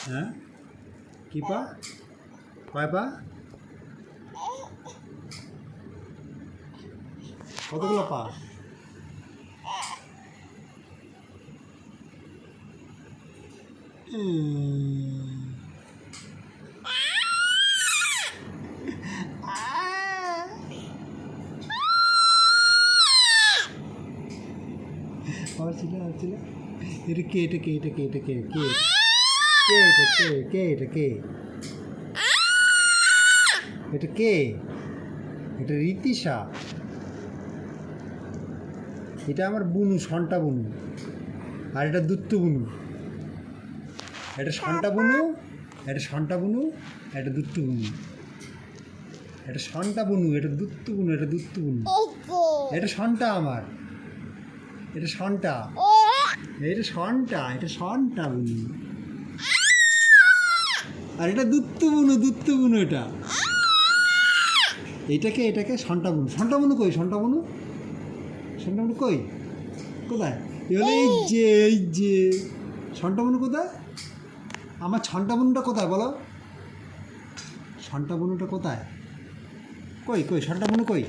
হ্যাঁ কি পা কয় পা কতগুলো পা এটা কে এটা কে এটা কে এটা কে কে কে এটা কে কে এটা কে এটা কে এটা রীতিশা এটা আমার বুনু সন্টা বুনু আর এটা দুত্তু বুনু এটা সন্টা বুনু এটা সন্টা বুনু এটা দুত্তু বুনু এটা সন্টা বুনু এটা দুত্তু বুনু এটা দুত্তু বুনু এটা সন্টা আমার এটা সন্টা এটা সন্টা এটা সন্টা বুনু আর এটা দুত্তু বুনু এটা এটাকে সন্টা বুনু কই সন্টা বুনু কই কোথায় এই যে সন্টা বুনু কোথায় আমার ছন্টা বুনুটা কোথায় বলো সন্টা বুনুটা কোথায় কই সন্টা বুনু কই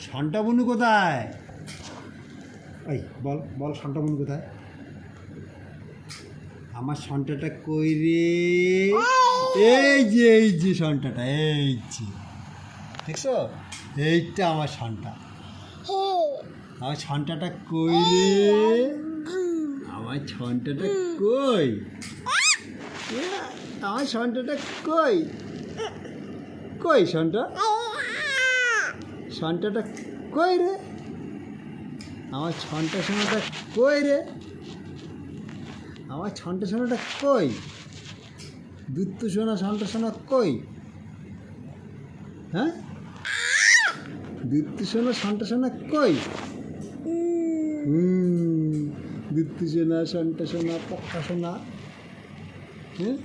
সন্টা বুনু কোথায় এই বল সন্টা বুনু কোথায় আমার সন্টাটা কই রে এই যে সন্টাটা এই যে দেখছো এইটা আমার সন্টা আমার সন্টাটা কই রে আমার সন্টাটা কই আমার সন্টাটা কই সন্টাটা কই রে আমার সোনাটা কই রে আমার সোনাটা কই দুত্তু সোনা কই হ্যাঁ দুত্তু সোনা কই দুত্তু সোনা পক্কা সোনা হ্যাঁ